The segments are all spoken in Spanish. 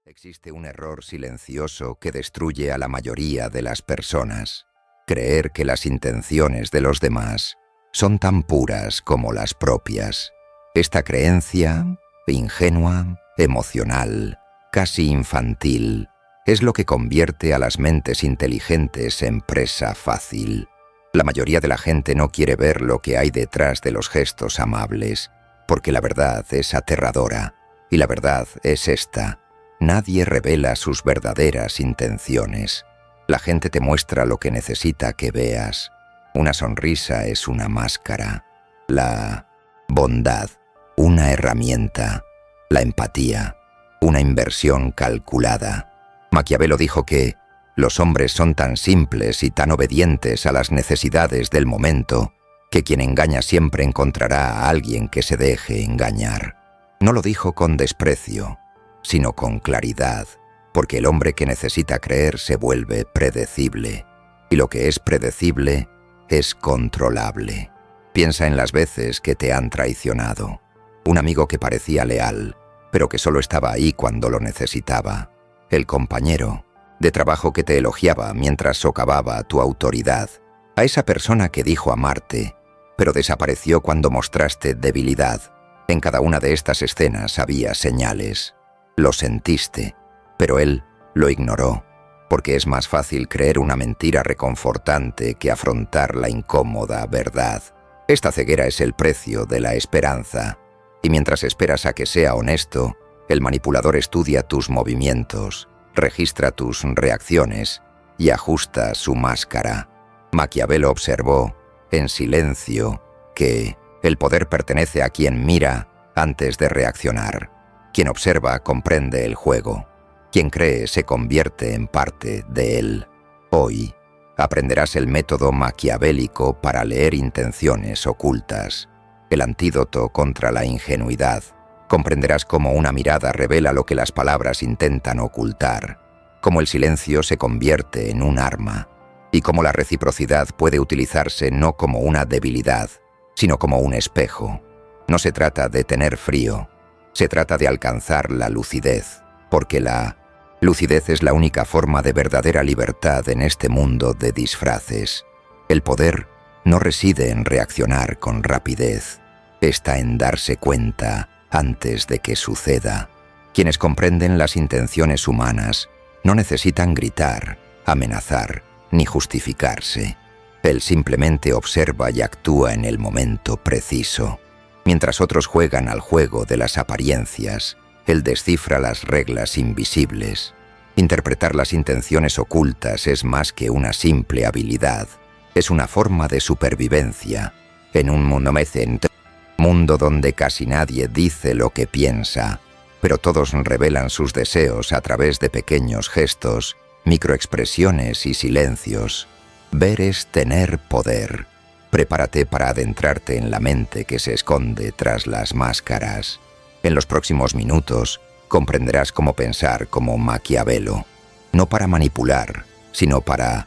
Existe un error silencioso que destruye a la mayoría de las personas: creer que las intenciones de los demás son tan puras como las propias. Esta creencia, ingenua, emocional, casi infantil, es lo que convierte a las mentes inteligentes en presa fácil. La mayoría de la gente no quiere ver lo que hay detrás de los gestos amables, porque la verdad es aterradora, y la verdad es esta: nadie revela sus verdaderas intenciones. La gente te muestra lo que necesita que veas. Una sonrisa es una máscara. La bondad, una herramienta. La empatía, una inversión calculada. Maquiavelo dijo que los hombres son tan simples y tan obedientes a las necesidades del momento que quien engaña siempre encontrará a alguien que se deje engañar. No lo dijo con desprecio, sino con claridad, porque el hombre que necesita creer se vuelve predecible, y lo que es predecible es controlable. Piensa en las veces que te han traicionado. Un amigo que parecía leal, pero que solo estaba ahí cuando lo necesitaba. El compañero de trabajo que te elogiaba mientras socavaba tu autoridad. A esa persona que dijo amarte, pero desapareció cuando mostraste debilidad. En cada una de estas escenas había señales. Lo sentiste, pero él lo ignoró, porque es más fácil creer una mentira reconfortante que afrontar la incómoda verdad. Esta ceguera es el precio de la esperanza, y mientras esperas a que sea honesto, el manipulador estudia tus movimientos, registra tus reacciones y ajusta su máscara. Maquiavelo observó, en silencio, que el poder pertenece a quien mira antes de reaccionar. Quien observa comprende el juego. Quien cree se convierte en parte de él. Hoy aprenderás el método maquiavélico para leer intenciones ocultas, el antídoto contra la ingenuidad. Comprenderás cómo una mirada revela lo que las palabras intentan ocultar, cómo el silencio se convierte en un arma, y cómo la reciprocidad puede utilizarse no como una debilidad, sino como un espejo. No se trata de tener frío, se trata de alcanzar la lucidez, porque la lucidez es la única forma de verdadera libertad en este mundo de disfraces. El poder no reside en reaccionar con rapidez, está en darse cuenta antes de que suceda. Quienes comprenden las intenciones humanas no necesitan gritar, amenazar, ni justificarse. Él simplemente observa y actúa en el momento preciso. Mientras otros juegan al juego de las apariencias, él descifra las reglas invisibles. Interpretar las intenciones ocultas es más que una simple habilidad. Es una forma de supervivencia. En un mundo donde casi nadie dice lo que piensa, pero todos revelan sus deseos a través de pequeños gestos, microexpresiones y silencios. Ver es tener poder. Prepárate para adentrarte en la mente que se esconde tras las máscaras. En los próximos minutos comprenderás cómo pensar como Maquiavelo, no para manipular, sino para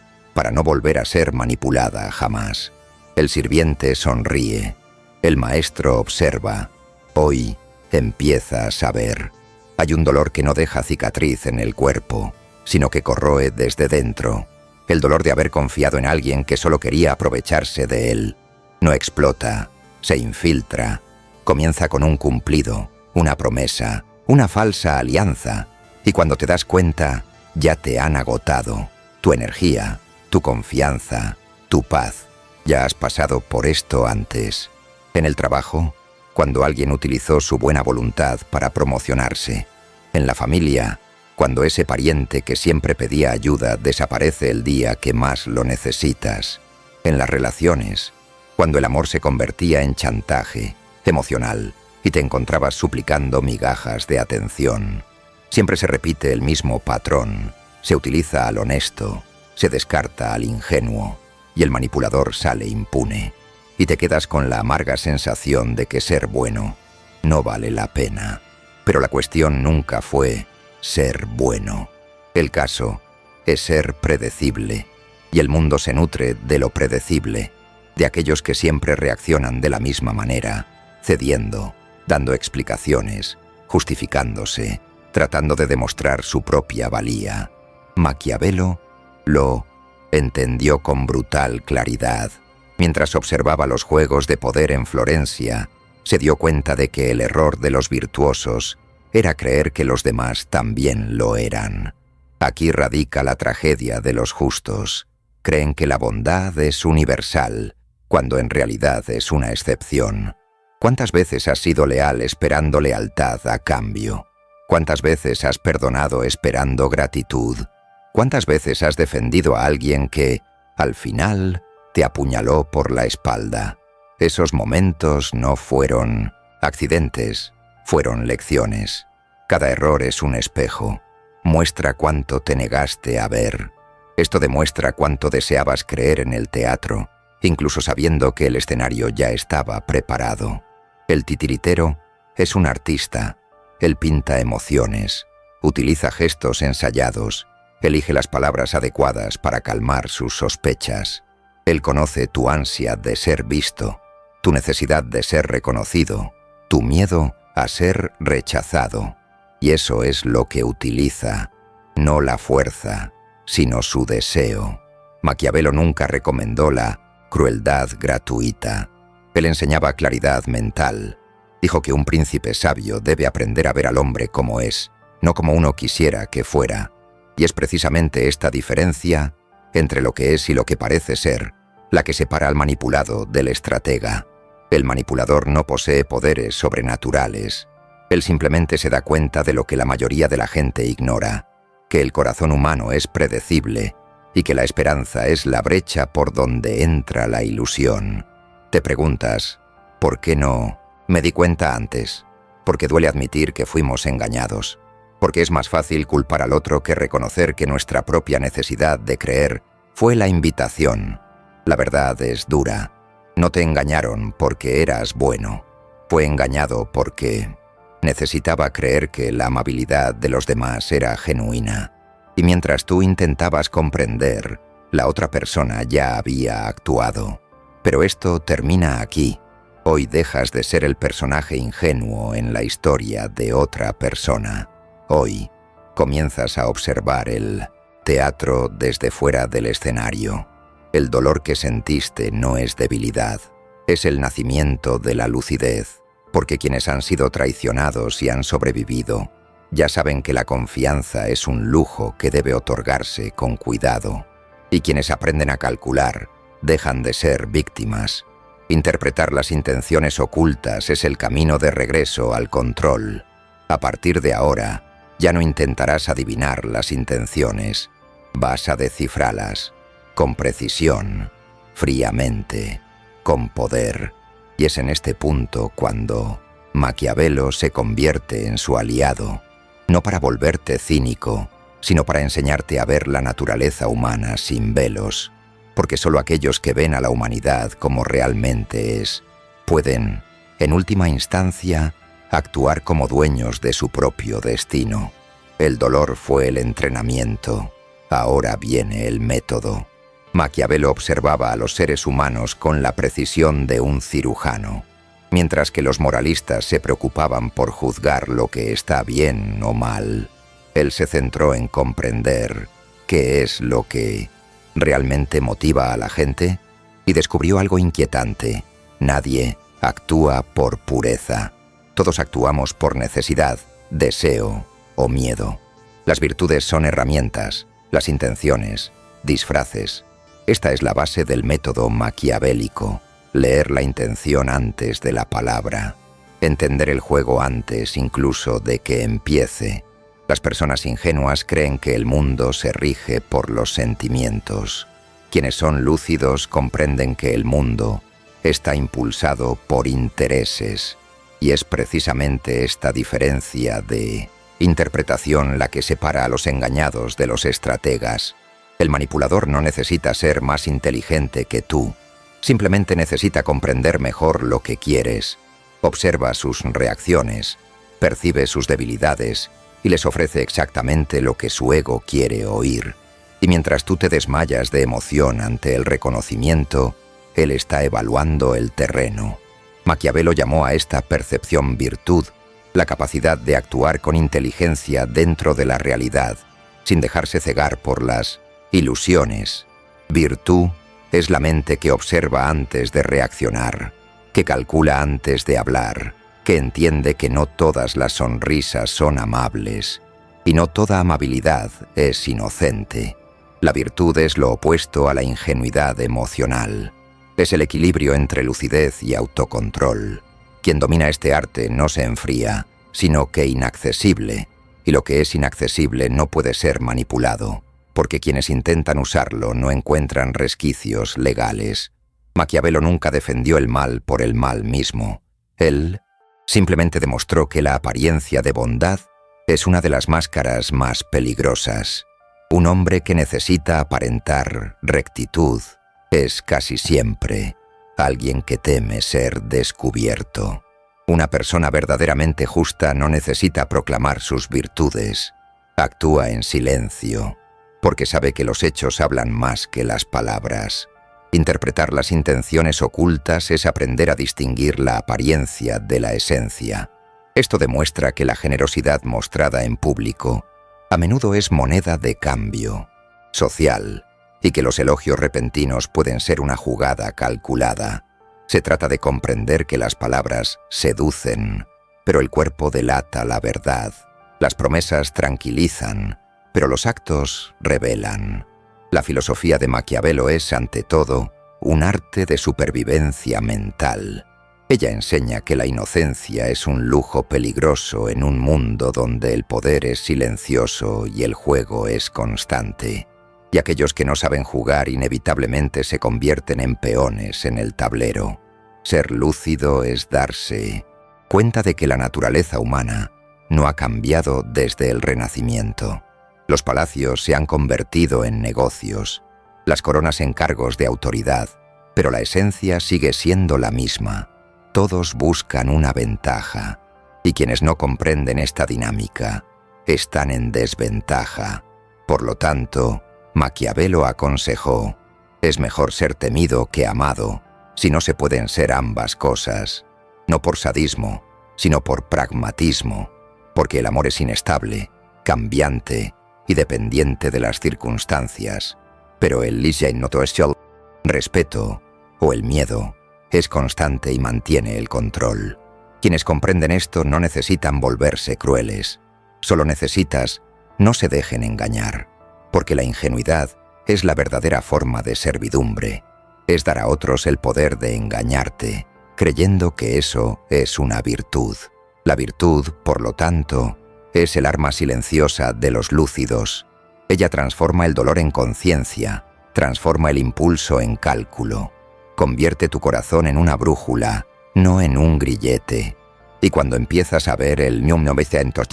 no volver a ser manipulada jamás. El sirviente sonríe. El maestro observa. Hoy empieza a saber. Hay un dolor que no deja cicatriz en el cuerpo, sino que corroe desde dentro. El dolor de haber confiado en alguien que solo quería aprovecharse de él. No explota, se infiltra. Comienza con un cumplido, una promesa, una falsa alianza. Y cuando te das cuenta, ya te han agotado. Tu energía, tu confianza, tu paz. Ya has pasado por esto antes. En el trabajo, cuando alguien utilizó su buena voluntad para promocionarse. En la familia, cuando ese pariente que siempre pedía ayuda desaparece el día que más lo necesitas. En las relaciones, cuando el amor se convertía en chantaje emocional y te encontrabas suplicando migajas de atención. Siempre se repite el mismo patrón. Se utiliza al honesto, se descarta al ingenuo y el manipulador sale impune. Y te quedas con la amarga sensación de que ser bueno no vale la pena. Pero la cuestión nunca fue ser bueno. El caso es ser predecible, y el mundo se nutre de lo predecible, de aquellos que siempre reaccionan de la misma manera, cediendo, dando explicaciones, justificándose, tratando de demostrar su propia valía. Maquiavelo lo entendió con brutal claridad. Mientras observaba los juegos de poder en Florencia, se dio cuenta de que el error de los virtuosos era creer que los demás también lo eran. Aquí radica la tragedia de los justos. Creen que la bondad es universal, cuando en realidad es una excepción. ¿Cuántas veces has sido leal esperando lealtad a cambio? ¿Cuántas veces has perdonado esperando gratitud? ¿Cuántas veces has defendido a alguien que, al final, te apuñaló por la espalda? Esos momentos no fueron accidentes, fueron lecciones. Cada error es un espejo. Muestra cuánto te negaste a ver. Esto demuestra cuánto deseabas creer en el teatro, incluso sabiendo que el escenario ya estaba preparado. El titiritero es un artista. Él pinta emociones, utiliza gestos ensayados, elige las palabras adecuadas para calmar sus sospechas. Él conoce tu ansia de ser visto, tu necesidad de ser reconocido, tu miedo a ser rechazado. Y eso es lo que utiliza, no la fuerza, sino su deseo. Maquiavelo nunca recomendó la crueldad gratuita. Él enseñaba claridad mental. Dijo que un príncipe sabio debe aprender a ver al hombre como es, no como uno quisiera que fuera. Y es precisamente esta diferencia entre lo que es y lo que parece ser, la que separa al manipulado del estratega. El manipulador no posee poderes sobrenaturales. Él simplemente se da cuenta de lo que la mayoría de la gente ignora, que el corazón humano es predecible y que la esperanza es la brecha por donde entra la ilusión. Te preguntas, ¿por qué no me di cuenta antes? Porque duele admitir que fuimos engañados. Porque es más fácil culpar al otro que reconocer que nuestra propia necesidad de creer fue la invitación. La verdad es dura. No te engañaron porque eras bueno. Fue engañado porque necesitaba creer que la amabilidad de los demás era genuina. Y mientras tú intentabas comprender, la otra persona ya había actuado. Pero esto termina aquí. Hoy dejas de ser el personaje ingenuo en la historia de otra persona. Hoy comienzas a observar el teatro desde fuera del escenario. El dolor que sentiste no es debilidad, es el nacimiento de la lucidez, porque quienes han sido traicionados y han sobrevivido ya saben que la confianza es un lujo que debe otorgarse con cuidado, y quienes aprenden a calcular dejan de ser víctimas. Interpretar las intenciones ocultas es el camino de regreso al control. A partir de ahora, ya no intentarás adivinar las intenciones, vas a descifrarlas, con precisión, fríamente, con poder. Y es en este punto cuando Maquiavelo se convierte en su aliado, no para volverte cínico, sino para enseñarte a ver la naturaleza humana sin velos, porque solo aquellos que ven a la humanidad como realmente es, pueden, en última instancia, actuar como dueños de su propio destino. El dolor fue el entrenamiento, ahora viene el método. Maquiavelo observaba a los seres humanos con la precisión de un cirujano, mientras que los moralistas se preocupaban por juzgar lo que está bien o mal. Él se centró en comprender qué es lo que realmente motiva a la gente y descubrió algo inquietante. Nadie actúa por pureza. Todos actuamos por necesidad, deseo o miedo. Las virtudes son herramientas, las intenciones, disfraces. Esta es la base del método maquiavélico. Leer la intención antes de la palabra. Entender el juego antes incluso de que empiece. Las personas ingenuas creen que el mundo se rige por los sentimientos. Quienes son lúcidos comprenden que el mundo está impulsado por intereses. Y es precisamente esta diferencia de interpretación la que separa a los engañados de los estrategas. El manipulador no necesita ser más inteligente que tú. Simplemente necesita comprender mejor lo que quieres. Observa sus reacciones, percibe sus debilidades y les ofrece exactamente lo que su ego quiere oír. Y mientras tú te desmayas de emoción ante el reconocimiento, él está evaluando el terreno. Maquiavelo llamó a esta percepción virtud la capacidad de actuar con inteligencia dentro de la realidad, sin dejarse cegar por las ilusiones. Virtud es la mente que observa antes de reaccionar, que calcula antes de hablar, que entiende que no todas las sonrisas son amables, y no toda amabilidad es inocente. La virtud es lo opuesto a la ingenuidad emocional. Es el equilibrio entre lucidez y autocontrol. Quien domina este arte no se enfría, sino que inaccesible, y lo que es inaccesible no puede ser manipulado, porque quienes intentan usarlo no encuentran resquicios legales. Maquiavelo nunca defendió el mal por el mal mismo. Él simplemente demostró que la apariencia de bondad es una de las máscaras más peligrosas. Un hombre que necesita aparentar rectitud es casi siempre alguien que teme ser descubierto. Una persona verdaderamente justa no necesita proclamar sus virtudes. Actúa en silencio, porque sabe que los hechos hablan más que las palabras. Interpretar las intenciones ocultas es aprender a distinguir la apariencia de la esencia. Esto demuestra que la generosidad mostrada en público a menudo es moneda de cambio social, y que los elogios repentinos pueden ser una jugada calculada. Se trata de comprender que las palabras seducen, pero el cuerpo delata la verdad. Las promesas tranquilizan, pero los actos revelan. La filosofía de Maquiavelo es, ante todo, un arte de supervivencia mental. Ella enseña que la inocencia es un lujo peligroso en un mundo donde el poder es silencioso y el juego es constante. Y aquellos que no saben jugar inevitablemente se convierten en peones en el tablero. Ser lúcido es darse cuenta de que la naturaleza humana no ha cambiado desde el Renacimiento. Los palacios se han convertido en negocios, las coronas en cargos de autoridad, pero la esencia sigue siendo la misma. Todos buscan una ventaja, y quienes no comprenden esta dinámica están en desventaja. Por lo tanto, Maquiavelo aconsejó: es mejor ser temido que amado, si no se pueden ser ambas cosas, no por sadismo, sino por pragmatismo, porque el amor es inestable, cambiante y dependiente de las circunstancias, pero el respeto o el miedo es constante y mantiene el control. Quienes comprenden esto no necesitan volverse crueles, solo necesitas no se dejen engañar, porque la ingenuidad es la verdadera forma de servidumbre, es dar a otros el poder de engañarte, creyendo que eso es una virtud. La virtud, por lo tanto, es el arma silenciosa de los lúcidos. Ella transforma el dolor en conciencia, transforma el impulso en cálculo, convierte tu corazón en una brújula, no en un grillete. Y cuando empiezas a ver el 1900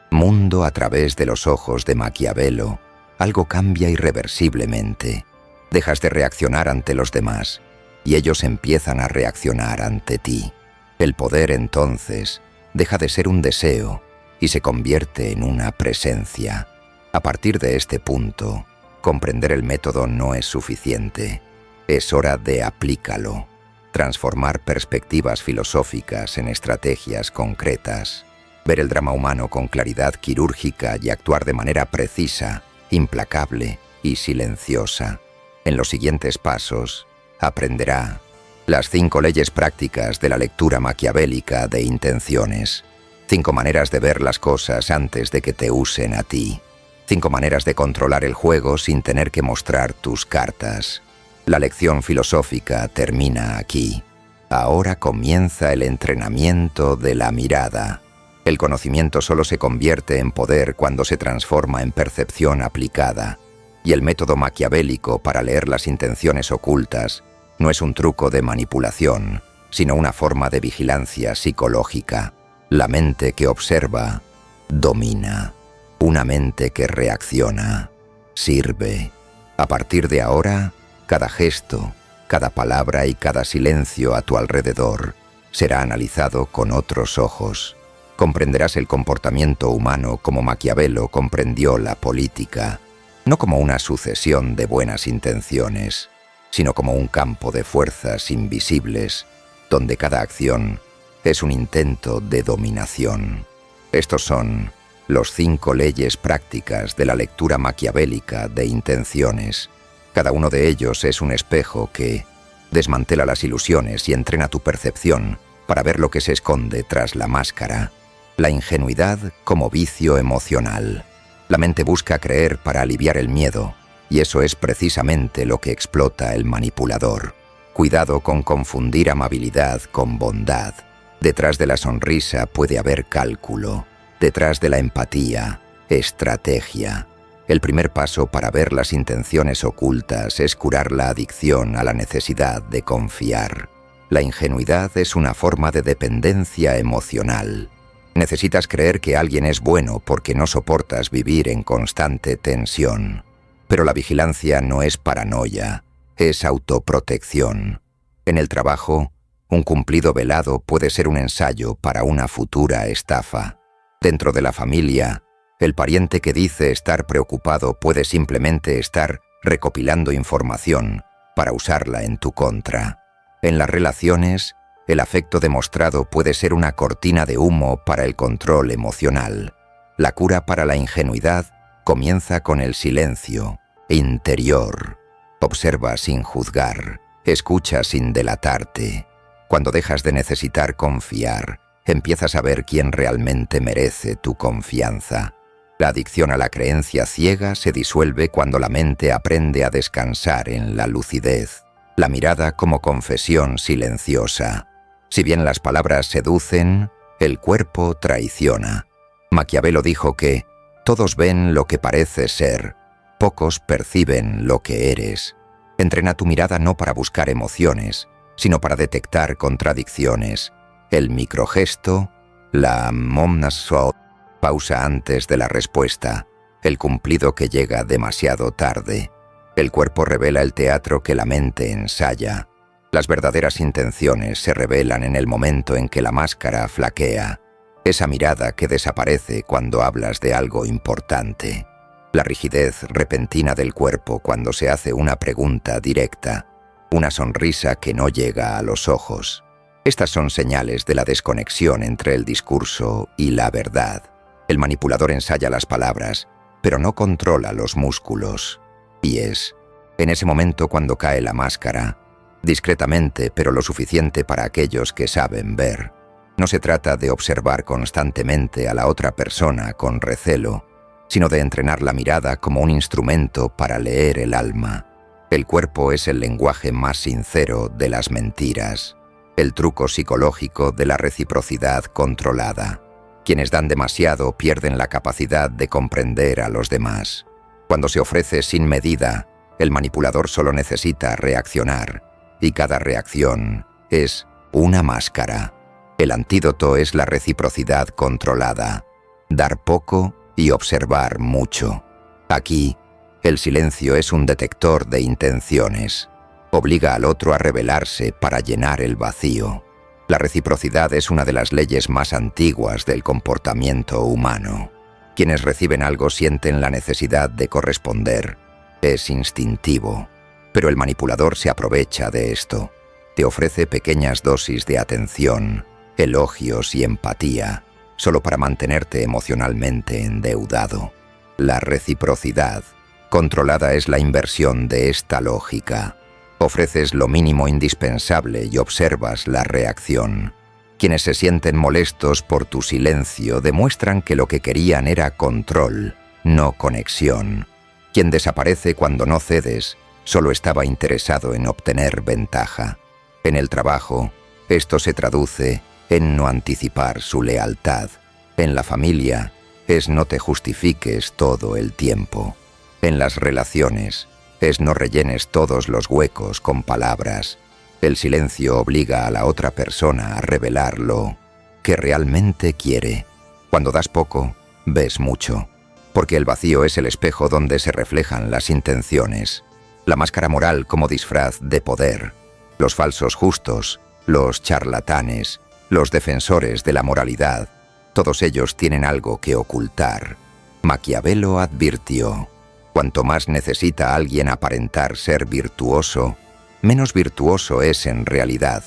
mundo a través de los ojos de Maquiavelo, algo cambia irreversiblemente. Dejas de reaccionar ante los demás, y ellos empiezan a reaccionar ante ti. El poder, entonces, deja de ser un deseo y se convierte en una presencia. A partir de este punto, comprender el método no es suficiente. Es hora de aplícalo. Transformar perspectivas filosóficas en estrategias concretas. Ver el drama humano con claridad quirúrgica y actuar de manera precisa, implacable y silenciosa. En los siguientes pasos, aprenderá las 5 leyes prácticas de la lectura maquiavélica de intenciones. 5 maneras de ver las cosas antes de que te usen a ti. 5 maneras de controlar el juego sin tener que mostrar tus cartas. La lección filosófica termina aquí. Ahora comienza el entrenamiento de la mirada. El conocimiento solo se convierte en poder cuando se transforma en percepción aplicada. Y el método maquiavélico para leer las intenciones ocultas no es un truco de manipulación, sino una forma de vigilancia psicológica. La mente que observa domina. Una mente que reacciona sirve. A partir de ahora, cada gesto, cada palabra y cada silencio a tu alrededor será analizado con otros ojos. Comprenderás el comportamiento humano como Maquiavelo comprendió la política, no como una sucesión de buenas intenciones, sino como un campo de fuerzas invisibles, donde cada acción es un intento de dominación. Estos son los 5 leyes prácticas de la lectura maquiavélica de intenciones. Cada uno de ellos es un espejo que desmantela las ilusiones y entrena tu percepción para ver lo que se esconde tras la máscara. La ingenuidad como vicio emocional. La mente busca creer para aliviar el miedo, y eso es precisamente lo que explota el manipulador. Cuidado con confundir amabilidad con bondad. Detrás de la sonrisa puede haber cálculo. Detrás de la empatía, estrategia. El primer paso para ver las intenciones ocultas es curar la adicción a la necesidad de confiar. La ingenuidad es una forma de dependencia emocional. Necesitas creer que alguien es bueno porque no soportas vivir en constante tensión. Pero la vigilancia no es paranoia, es autoprotección. En el trabajo, un cumplido velado puede ser un ensayo para una futura estafa. Dentro de la familia, el pariente que dice estar preocupado puede simplemente estar recopilando información para usarla en tu contra. En las relaciones, el afecto demostrado puede ser una cortina de humo para el control emocional. La cura para la ingenuidad comienza con el silencio interior. Observa sin juzgar, escucha sin delatarte. Cuando dejas de necesitar confiar, empiezas a ver quién realmente merece tu confianza. La adicción a la creencia ciega se disuelve cuando la mente aprende a descansar en la lucidez. La mirada como confesión silenciosa. Si bien las palabras seducen, el cuerpo traiciona. Maquiavelo dijo que todos ven lo que parece ser, pocos perciben lo que eres. Entrena tu mirada no para buscar emociones, sino para detectar contradicciones. El microgesto, la momnasol, pausa antes de la respuesta, el cumplido que llega demasiado tarde. El cuerpo revela el teatro que la mente ensaya. Las verdaderas intenciones se revelan en el momento en que la máscara flaquea. Esa mirada que desaparece cuando hablas de algo importante. La rigidez repentina del cuerpo cuando se hace una pregunta directa. Una sonrisa que no llega a los ojos. Estas son señales de la desconexión entre el discurso y la verdad. El manipulador ensaya las palabras, pero no controla los músculos. Y es en ese momento cuando cae la máscara, discretamente pero lo suficiente para aquellos que saben ver. No se trata de observar constantemente a la otra persona con recelo, sino de entrenar la mirada como un instrumento para leer el alma. El cuerpo es el lenguaje más sincero de las mentiras. El truco psicológico de la reciprocidad controlada. Quienes dan demasiado pierden la capacidad de comprender a los demás. Cuando se ofrece sin medida, el manipulador solo necesita reaccionar, y cada reacción es una máscara. El antídoto es la reciprocidad controlada, dar poco y observar mucho. Aquí, el silencio es un detector de intenciones. Obliga al otro a revelarse para llenar el vacío. La reciprocidad es una de las leyes más antiguas del comportamiento humano. Quienes reciben algo sienten la necesidad de corresponder. Es instintivo. Pero el manipulador se aprovecha de esto. Te ofrece pequeñas dosis de atención, elogios y empatía, solo para mantenerte emocionalmente endeudado. La reciprocidad controlada es la inversión de esta lógica. Ofreces lo mínimo indispensable y observas la reacción. Quienes se sienten molestos por tu silencio demuestran que lo que querían era control, no conexión. Quien desaparece cuando no cedes solo estaba interesado en obtener ventaja. En el trabajo, esto se traduce en no anticipar su lealtad. En la familia, es no te justifiques todo el tiempo. En las relaciones, es no rellenes todos los huecos con palabras. El silencio obliga a la otra persona a revelar lo que realmente quiere. Cuando das poco, ves mucho, porque el vacío es el espejo donde se reflejan las intenciones. La máscara moral como disfraz de poder. Los falsos justos, los charlatanes, los defensores de la moralidad, todos ellos tienen algo que ocultar. Maquiavelo advirtió: cuanto más necesita alguien aparentar ser virtuoso, menos virtuoso es en realidad.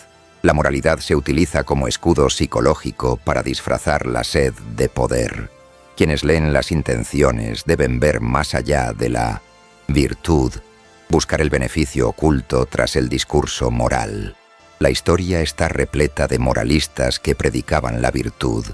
La moralidad se utiliza como escudo psicológico para disfrazar la sed de poder. Quienes leen las intenciones deben ver más allá de la virtud, buscar el beneficio oculto tras el discurso moral. La historia está repleta de moralistas que predicaban la virtud,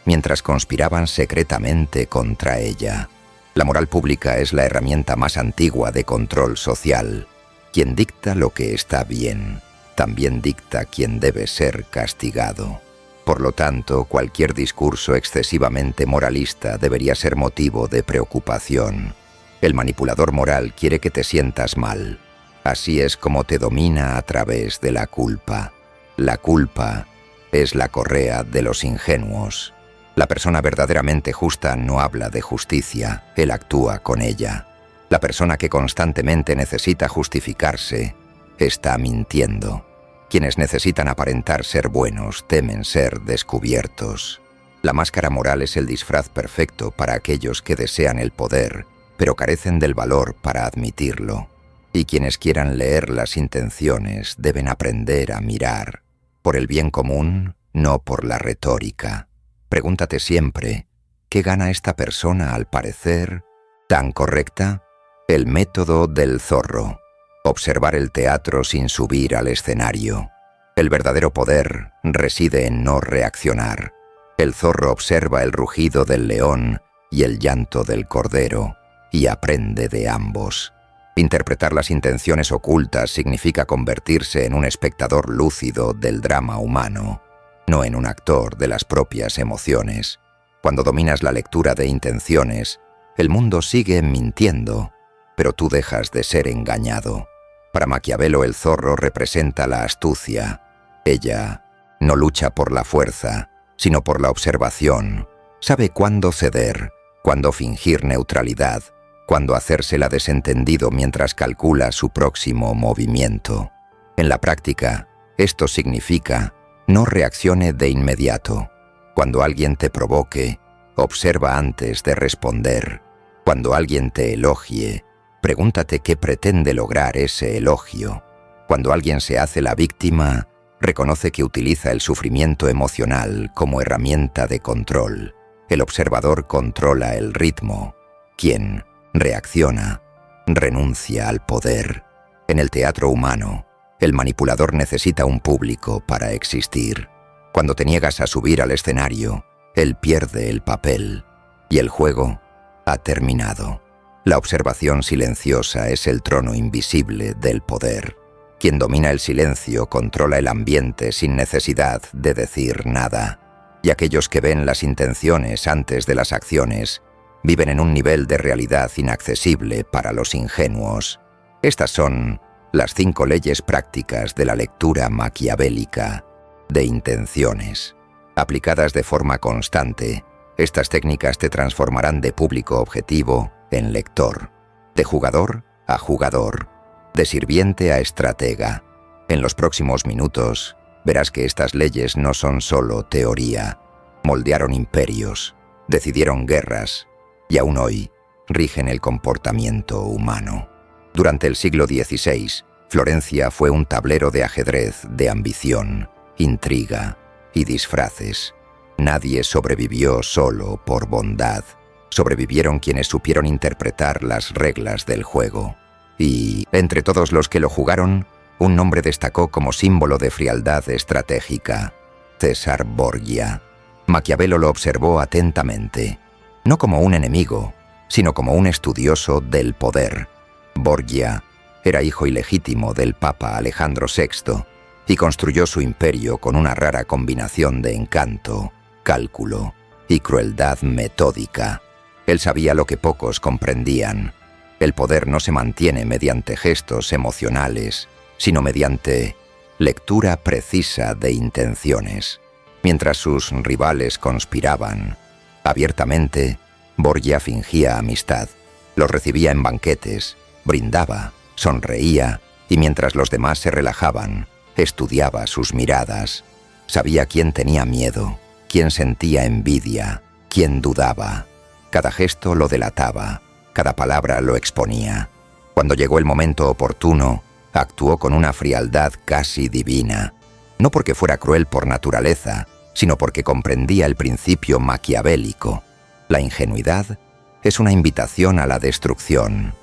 mientras conspiraban secretamente contra ella. La moral pública es la herramienta más antigua de control social. Quien dicta lo que está bien, también dicta quién debe ser castigado. Por lo tanto, cualquier discurso excesivamente moralista debería ser motivo de preocupación. El manipulador moral quiere que te sientas mal. Así es como te domina a través de la culpa. La culpa es la correa de los ingenuos. La persona verdaderamente justa no habla de justicia, él actúa con ella. La persona que constantemente necesita justificarse está mintiendo. Quienes necesitan aparentar ser buenos temen ser descubiertos. La máscara moral es el disfraz perfecto para aquellos que desean el poder, pero carecen del valor para admitirlo. Y quienes quieran leer las intenciones deben aprender a mirar por el bien común, no por la retórica. Pregúntate siempre, ¿qué gana esta persona al parecer tan correcta? El método del zorro. Observar el teatro sin subir al escenario. El verdadero poder reside en no reaccionar. El zorro observa el rugido del león y el llanto del cordero y aprende de ambos. Interpretar las intenciones ocultas significa convertirse en un espectador lúcido del drama humano, no en un actor de las propias emociones. Cuando dominas la lectura de intenciones, el mundo sigue mintiendo, pero tú dejas de ser engañado. Para Maquiavelo el zorro representa la astucia. Ella no lucha por la fuerza, sino por la observación. Sabe cuándo ceder, cuándo fingir neutralidad, cuándo hacérsela desentendido mientras calcula su próximo movimiento. En la práctica, esto significa no reaccione de inmediato. Cuando alguien te provoque, observa antes de responder. Cuando alguien te elogie, pregúntate qué pretende lograr ese elogio. Cuando alguien se hace la víctima, reconoce que utiliza el sufrimiento emocional como herramienta de control. El observador controla el ritmo. Quien reacciona, renuncia al poder. En el teatro humano, el manipulador necesita un público para existir. Cuando te niegas a subir al escenario, él pierde el papel y el juego ha terminado. La observación silenciosa es el trono invisible del poder. Quien domina el silencio controla el ambiente sin necesidad de decir nada. Y aquellos que ven las intenciones antes de las acciones viven en un nivel de realidad inaccesible para los ingenuos. Estas son las 5 leyes prácticas de la lectura maquiavélica de intenciones. Aplicadas de forma constante, estas técnicas te transformarán de público objetivo en lector, de jugador a jugador, de sirviente a estratega. En los próximos minutos verás que estas leyes no son solo teoría. Moldearon imperios, decidieron guerras y aún hoy rigen el comportamiento humano. Durante el siglo XVI, Florencia fue un tablero de ajedrez de ambición, intriga y disfraces. Nadie sobrevivió solo por bondad. Sobrevivieron quienes supieron interpretar las reglas del juego. Y, entre todos los que lo jugaron, un nombre destacó como símbolo de frialdad estratégica: César Borgia. Maquiavelo lo observó atentamente, no como un enemigo, sino como un estudioso del poder. Borgia era hijo ilegítimo del Papa Alejandro VI y construyó su imperio con una rara combinación de encanto, cálculo y crueldad metódica. Él sabía lo que pocos comprendían. El poder no se mantiene mediante gestos emocionales, sino mediante lectura precisa de intenciones. Mientras sus rivales conspiraban abiertamente, Borgia fingía amistad. Los recibía en banquetes, brindaba, sonreía, y mientras los demás se relajaban, estudiaba sus miradas. Sabía quién tenía miedo, quién sentía envidia, quién dudaba. Cada gesto lo delataba, cada palabra lo exponía. Cuando llegó el momento oportuno, actuó con una frialdad casi divina. no porque fuera cruel por naturaleza, sino porque comprendía el principio maquiavélico. La ingenuidad es una invitación a la destrucción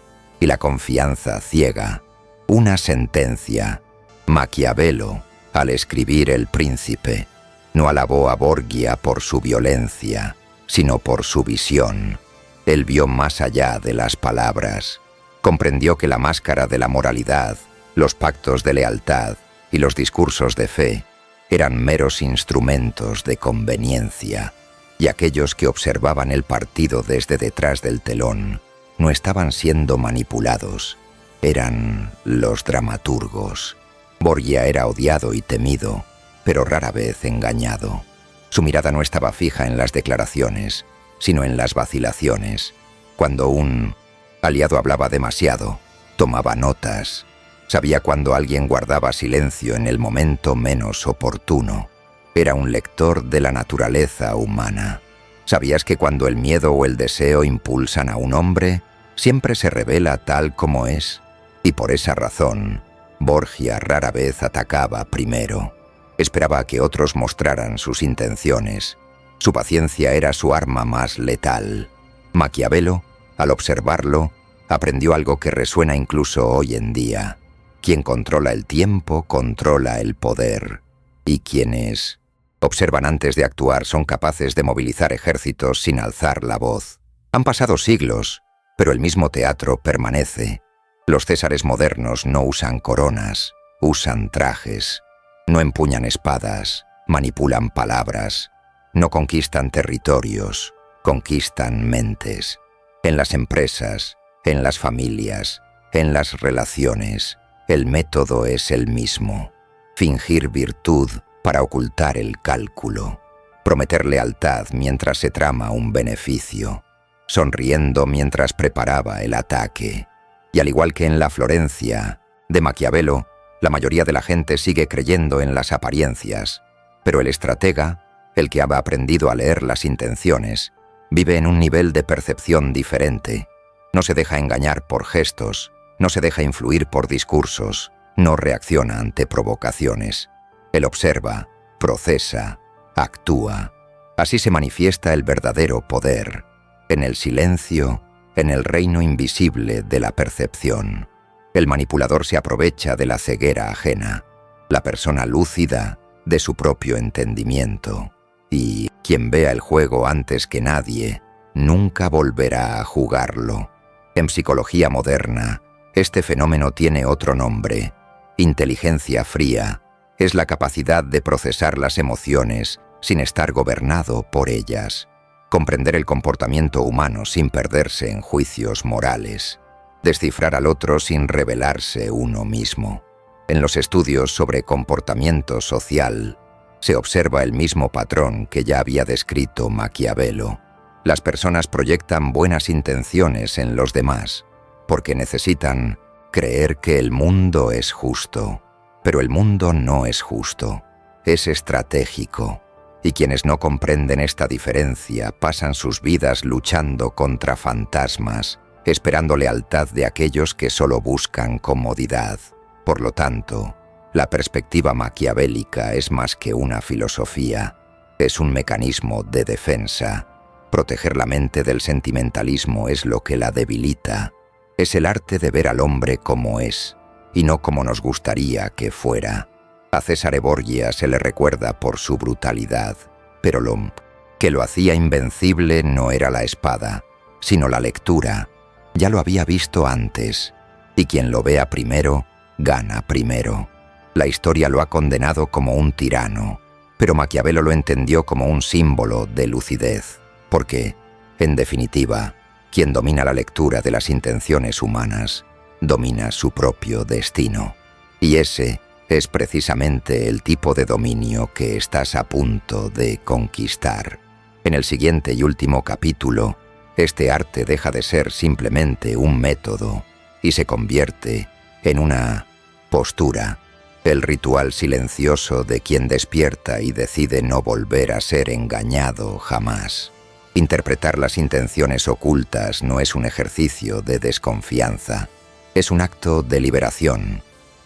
y la confianza ciega, una sentencia. Maquiavelo, al escribir El Príncipe, no alabó a Borgia por su violencia, sino por su visión. Él vio más allá de las palabras. Comprendió que la máscara de la moralidad, los pactos de lealtad y los discursos de fe eran meros instrumentos de conveniencia, y aquellos que observaban el partido desde detrás del telón no estaban siendo manipulados, eran los dramaturgos. Borgia era odiado y temido, pero rara vez engañado. Su mirada no estaba fija en las declaraciones, sino en las vacilaciones. Cuando un aliado hablaba demasiado, tomaba notas. Sabía cuando alguien guardaba silencio en el momento menos oportuno. Era un lector de la naturaleza humana. ¿Sabías que cuando el miedo o el deseo impulsan a un hombre, siempre se revela tal como es? Y por esa razón, Borgia rara vez atacaba primero. Esperaba a que otros mostraran sus intenciones. Su paciencia era su arma más letal. Maquiavelo, al observarlo, aprendió algo que resuena incluso hoy en día. Quien controla el tiempo, controla el poder. Y quienes observan antes de actuar son capaces de movilizar ejércitos sin alzar la voz. Han pasado siglos, pero el mismo teatro permanece. Los césares modernos no usan coronas, usan trajes. No empuñan espadas, manipulan palabras. No conquistan territorios, conquistan mentes. En las empresas, en las familias, en las relaciones, el método es el mismo. Fingir virtud para ocultar el cálculo. Prometer lealtad mientras se trama un beneficio. Sonriendo mientras preparaba el ataque. Y al igual que en la Florencia de Maquiavelo, la mayoría de la gente sigue creyendo en las apariencias, pero el estratega, el que ha aprendido a leer las intenciones, vive en un nivel de percepción diferente. No se deja engañar por gestos, no se deja influir por discursos, no reacciona ante provocaciones. Él observa, procesa, actúa. Así se manifiesta el verdadero poder, en el silencio, en el reino invisible de la percepción. El manipulador se aprovecha de la ceguera ajena, la persona lúcida de su propio entendimiento. Y quien vea el juego antes que nadie, nunca volverá a jugarlo. En psicología moderna, este fenómeno tiene otro nombre. Inteligencia fría es la capacidad de procesar las emociones sin estar gobernado por ellas. Comprender el comportamiento humano sin perderse en juicios morales. Descifrar al otro sin revelarse uno mismo. En los estudios sobre comportamiento social, se observa el mismo patrón que ya había descrito Maquiavelo. Las personas proyectan buenas intenciones en los demás, porque necesitan creer que el mundo es justo. Pero el mundo no es justo, es estratégico. Y quienes no comprenden esta diferencia pasan sus vidas luchando contra fantasmas, esperando lealtad de aquellos que solo buscan comodidad. Por lo tanto, la perspectiva maquiavélica es más que una filosofía, es un mecanismo de defensa. Proteger la mente del sentimentalismo es lo que la debilita. Es el arte de ver al hombre como es, y no como nos gustaría que fuera. A Cesare Borgia se le recuerda por su brutalidad, pero lo que lo hacía invencible no era la espada, sino la lectura. Ya lo había visto antes, y quien lo vea primero, gana primero. La historia lo ha condenado como un tirano, pero Maquiavelo lo entendió como un símbolo de lucidez, porque, en definitiva, quien domina la lectura de las intenciones humanas, domina su propio destino. Y ese es precisamente el tipo de dominio que estás a punto de conquistar. En el siguiente y último capítulo, este arte deja de ser simplemente un método y se convierte en una postura, el ritual silencioso de quien despierta y decide no volver a ser engañado jamás. Interpretar las intenciones ocultas no es un ejercicio de desconfianza, es un acto de liberación,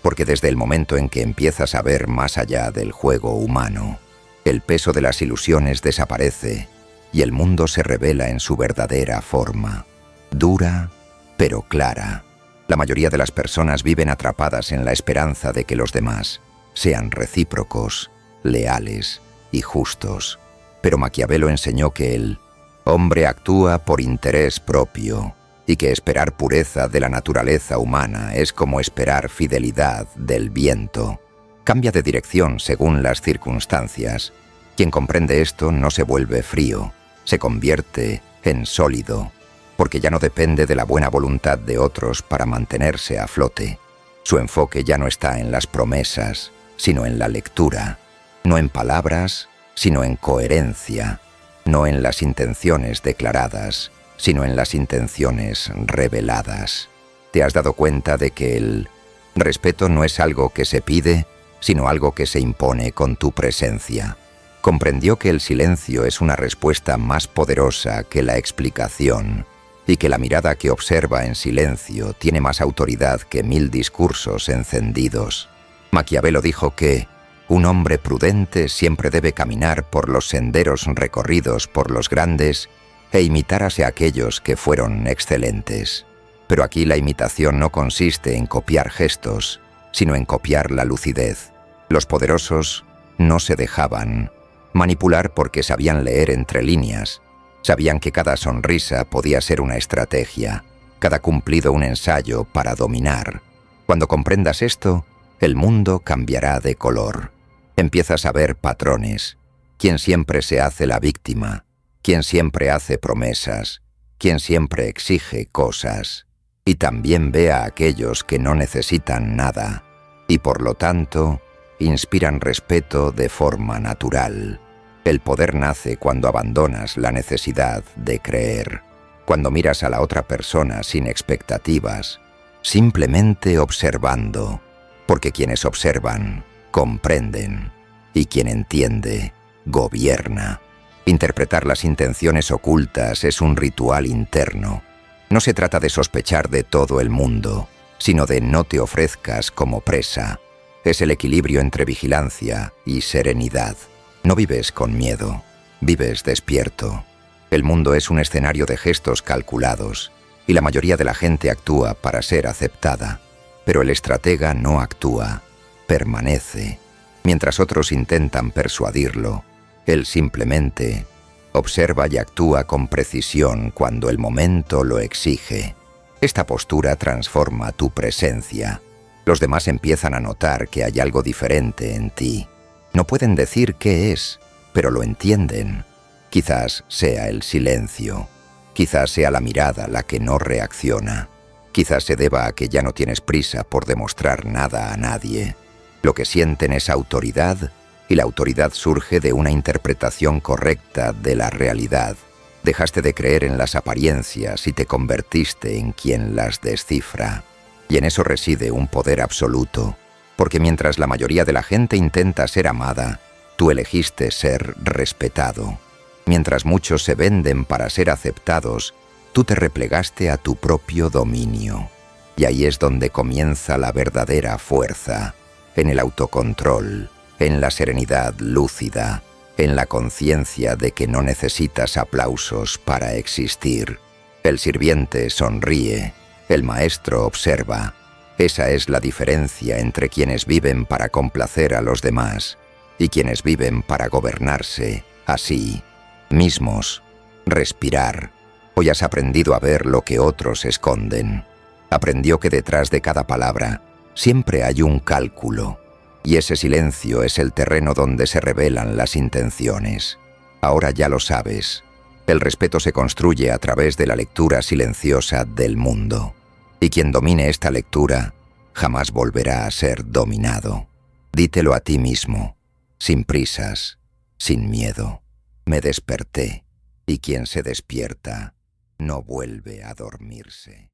porque desde el momento en que empiezas a ver más allá del juego humano, el peso de las ilusiones desaparece y el mundo se revela en su verdadera forma, dura pero clara. La mayoría de las personas viven atrapadas en la esperanza de que los demás sean recíprocos, leales y justos. Pero Maquiavelo enseñó que el hombre actúa por interés propio y que esperar pureza de la naturaleza humana es como esperar fidelidad del viento. Cambia de dirección según las circunstancias. Quien comprende esto no se vuelve frío, se convierte en sólido, porque ya no depende de la buena voluntad de otros para mantenerse a flote. Su enfoque ya no está en las promesas, sino en la lectura, no en palabras, sino en coherencia, no en las intenciones declaradas, sino en las intenciones reveladas. ¿Te has dado cuenta de que el respeto no es algo que se pide, sino algo que se impone con tu presencia? Comprendió que el silencio es una respuesta más poderosa que la explicación, y que la mirada que observa en silencio tiene más autoridad que 1000 discursos encendidos. Maquiavelo dijo que un hombre prudente siempre debe caminar por los senderos recorridos por los grandes e imitar a aquellos que fueron excelentes. Pero aquí la imitación no consiste en copiar gestos, sino en copiar la lucidez. Los poderosos no se dejaban manipular porque sabían leer entre líneas. Sabían que cada sonrisa podía ser una estrategia, cada cumplido un ensayo para dominar. Cuando comprendas esto, el mundo cambiará de color. Empiezas a ver patrones. Quien siempre se hace la víctima, quien siempre hace promesas, quien siempre exige cosas. Y también ve a aquellos que no necesitan nada, y por lo tanto, inspiran respeto de forma natural. El poder nace cuando abandonas la necesidad de creer, cuando miras a la otra persona sin expectativas, simplemente observando, porque quienes observan, comprenden, y quien entiende, gobierna. Interpretar las intenciones ocultas es un ritual interno. No se trata de sospechar de todo el mundo, sino de no te ofrezcas como presa. Es el equilibrio entre vigilancia y serenidad. No vives con miedo, vives despierto. El mundo es un escenario de gestos calculados, y la mayoría de la gente actúa para ser aceptada. Pero el estratega no actúa, permanece. Mientras otros intentan persuadirlo, él simplemente observa y actúa con precisión cuando el momento lo exige. Esta postura transforma tu presencia. Los demás empiezan a notar que hay algo diferente en ti. No pueden decir qué es, pero lo entienden. Quizás sea el silencio. Quizás sea la mirada la que no reacciona. Quizás se deba a que ya no tienes prisa por demostrar nada a nadie. Lo que sienten es autoridad, y la autoridad surge de una interpretación correcta de la realidad. Dejaste de creer en las apariencias y te convertiste en quien las descifra. Y en eso reside un poder absoluto, porque mientras la mayoría de la gente intenta ser amada, tú elegiste ser respetado. Mientras muchos se venden para ser aceptados, tú te replegaste a tu propio dominio. Y ahí es donde comienza la verdadera fuerza, en el autocontrol, en la serenidad lúcida, en la conciencia de que no necesitas aplausos para existir. El sirviente sonríe, el maestro observa. Esa es la diferencia entre quienes viven para complacer a los demás y quienes viven para gobernarse a sí mismos. Respirar. Hoy has aprendido a ver lo que otros esconden. Aprendió que detrás de cada palabra siempre hay un cálculo, y ese silencio es el terreno donde se revelan las intenciones. Ahora ya lo sabes. El respeto se construye a través de la lectura silenciosa del mundo. Y quien domine esta lectura jamás volverá a ser dominado. Dítelo a ti mismo, sin prisas, sin miedo. Me desperté, y quien se despierta no vuelve a dormirse.